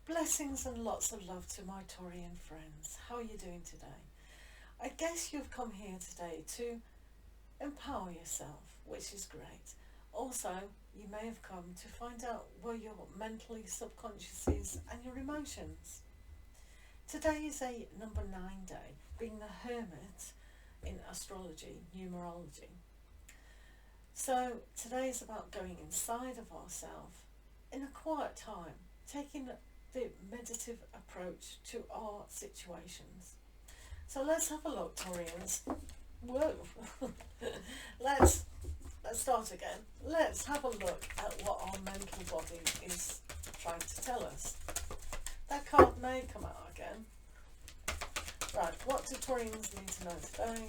Blessings and lots of love to my Taurian friends. How are you doing today? I guess you've come here today to empower yourself, which is great. Also, you may have come to find out where your mentally subconscious is and your emotions. Today is a number 9 day, being the Hermit in astrology, numerology. So today is about going inside of ourselves in a quiet time, taking the meditative approach to our situations. So let's have a look, Taurians. Whoa. let's start again. Let's have a look at what our mental body is trying to tell us. That card may come out again. Right, what do Taurians need to know today?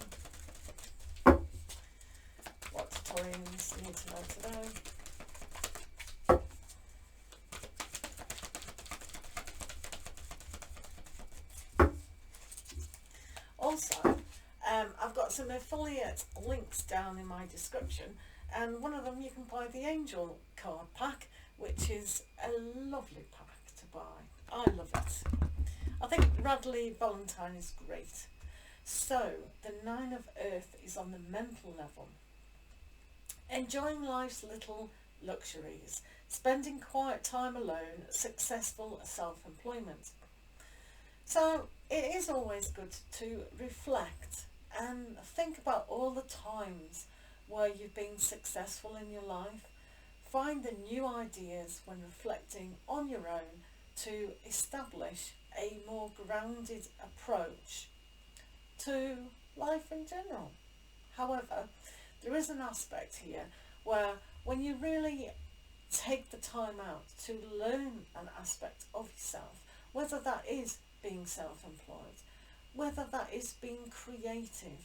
What do Taurians need to know today? Also, I've got some affiliate links down in my description, and one of them you can buy the Angel card pack, which is a lovely pack to buy. I love it. I think Radley Valentine is great. So, the 9 of Earth is on the mental level. Enjoying life's little luxuries, spending quiet time alone, successful self-employment. So it is always good to reflect and think about all the times where you've been successful in your life. Find the new ideas when reflecting on your own to establish a more grounded approach to life in general. However, there is an aspect here where when you really take the time out to learn an aspect of yourself, whether that is being self-employed, whether that is being creative.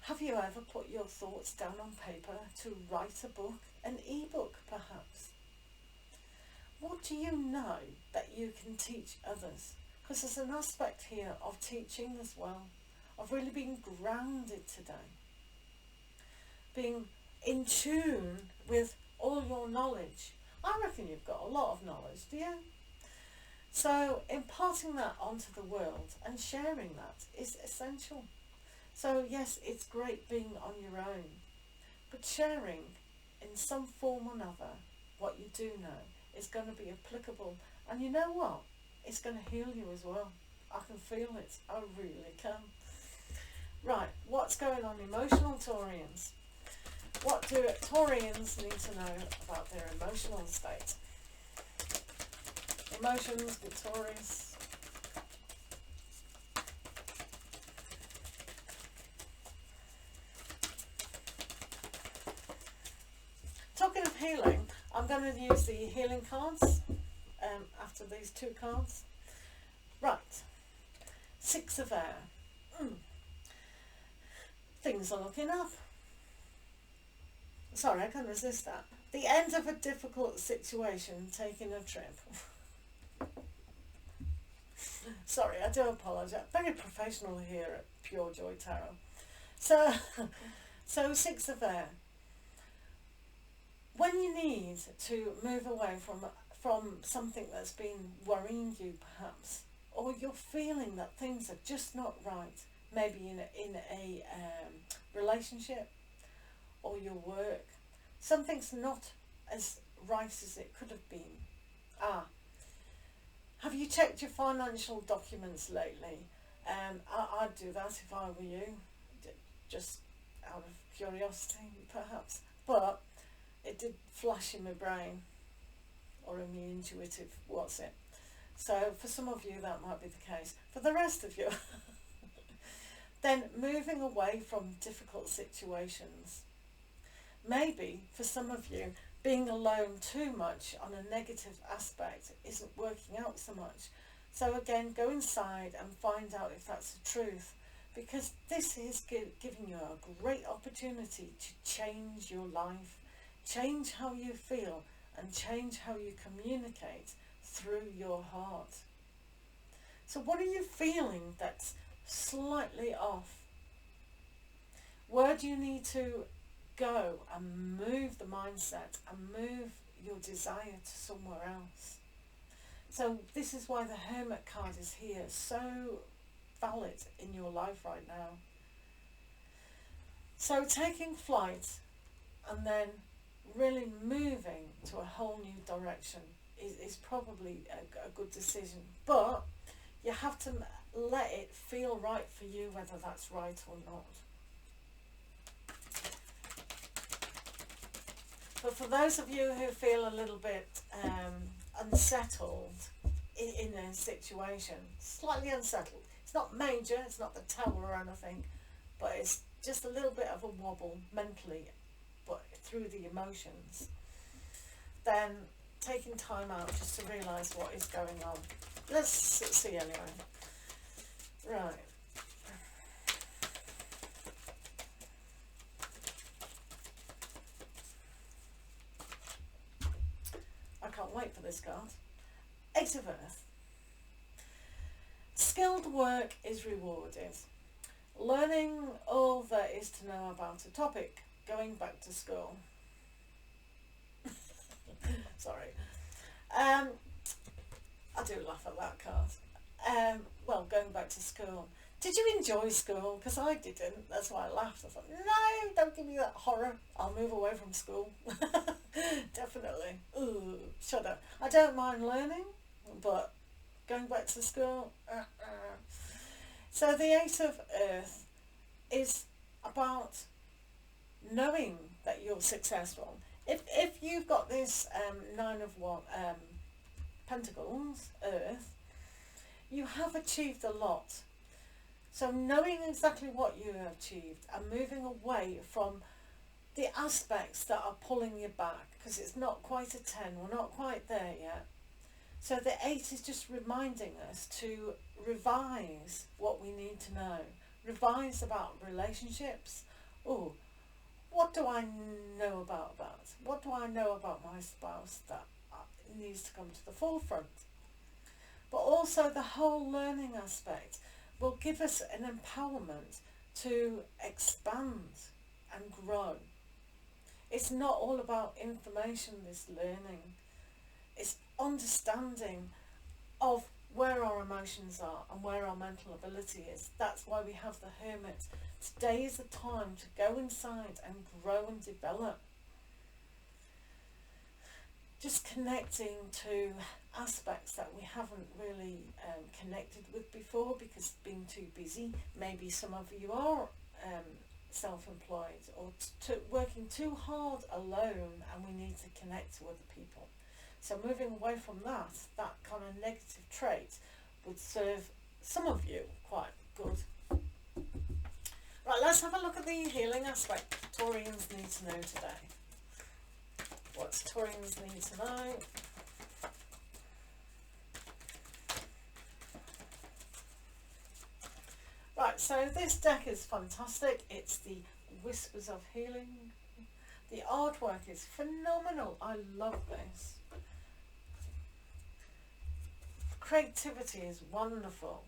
Have you ever put your thoughts down on paper to write a book, an ebook perhaps? What do you know that you can teach others? Because there's an aspect here of teaching as well, of really being grounded today, being in tune with all your knowledge. I reckon you've got a lot of knowledge, do you? So imparting that onto the world and sharing that is essential. So yes, it's great being on your own, but sharing in some form or another what you do know is going to be applicable. And you know what? It's going to heal you as well. I can feel it. I really can. Right, what's going on emotional Taurians? What do Taurians need to know about their emotional state? Emotions with Taurus. Talking of healing, I'm going to use the healing cards after these 2 cards. Right, 6 of air. Things are looking up. Sorry, I can't resist that. The end of a difficult situation, taking a trip. Sorry, I do apologise. Very professional here at Pure Joy Tarot. So 6 of air. When you need to move away from something that's been worrying you perhaps, or you're feeling that things are just not right, maybe in a relationship or your work, something's not as right as it could have been. Have you checked your financial documents lately? I'd do that if I were you, just out of curiosity perhaps, but it did flash in my brain, or in my intuitive what's it. So for some of you that might be the case. For the rest of you, then moving away from difficult situations. Maybe for some of you, being alone too much on a negative aspect isn't working out so much. So again, go inside and find out if that's the truth, because this is giving you a great opportunity to change your life, change how you feel, and change how you communicate through your heart. So what are you feeling that's slightly off? Where do you need to go and move the mindset and move your desire to somewhere else? So this is why the Hermit card is here, so valid in your life right now. So taking flight and then really moving to a whole new direction is probably a good decision. But you have to let it feel right for you, whether that's right or not. But for those of you who feel a little bit unsettled in a situation, slightly unsettled, it's not major, it's not the tower or anything, but it's just a little bit of a wobble mentally, but through the emotions, then taking time out just to realise what is going on. Let's see anyway. Right. I can't wait for this card. Eight of Earth. Skilled work is rewarded. Learning all there is to know about a topic. Going back to school. Sorry. I do laugh at that card. Well, going back to school. Did you enjoy school? Because I didn't. That's why I laughed. I thought, no, don't give me that horror. I'll move away from school. Definitely. Ooh, shudder. I don't mind learning, but going back to school. So the Eight of Earth is about knowing that you're successful. If you've got this Nine of Pentacles, Earth, you have achieved a lot. So knowing exactly what you have achieved and moving away from the aspects that are pulling you back, because it's not quite a 10, we're not quite there yet. So the 8 is just reminding us to revise what we need to know. Revise about relationships. Oh, what do I know about that? What do I know about my spouse that needs to come to the forefront? But also the whole learning aspect will give us an empowerment to expand and grow. It's not all about information, this learning. It's understanding of where our emotions are and where our mental ability is. That's why we have the Hermit. Today is the time to go inside and grow and develop. Just connecting to aspects that we haven't really connected with before because being too busy. Maybe some of you are self-employed or working too hard alone, and we need to connect to other people. So moving away from that kind of negative trait would serve some of you quite good. Right, let's have a look at the healing aspect Taurians need to know today. What's Taurians need to know? Right, so this deck is fantastic. It's the Whispers of Healing. The artwork is phenomenal. I love this. Creativity is wonderful.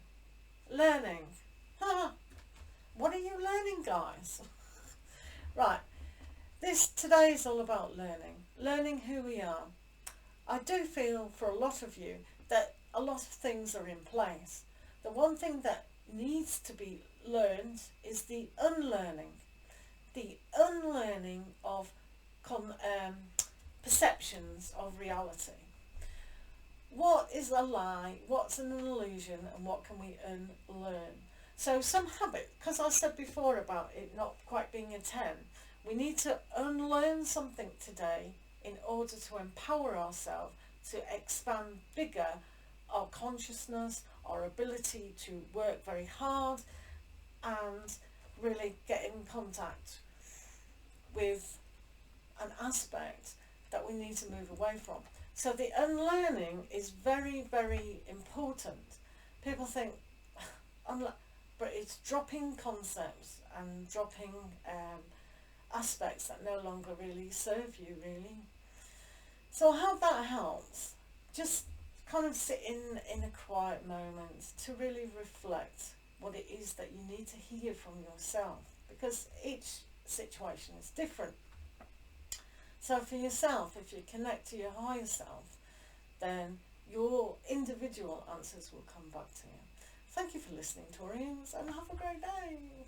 Learning. What are you learning, guys? Right, today is all about learning. Learning who we are. I do feel for a lot of you that a lot of things are in place. The one thing that needs to be learned is the unlearning. The unlearning of perceptions of reality. What is a lie, what's an illusion, and what can we unlearn? So some habit, because I said before about it not quite being a 10, we need to unlearn something today in order to empower ourselves to expand bigger our consciousness, our ability to work very hard and really get in contact with an aspect that we need to move away from. So the unlearning is very, very important. People think, but it's dropping concepts and dropping aspects that no longer really serve you, really. So how that helps, just kind of sit in a quiet moment to really reflect what it is that you need to hear from yourself, because each situation is different. So for yourself, if you connect to your higher self, then your individual answers will come back to you. Thank you for listening, Taurians, and have a great day.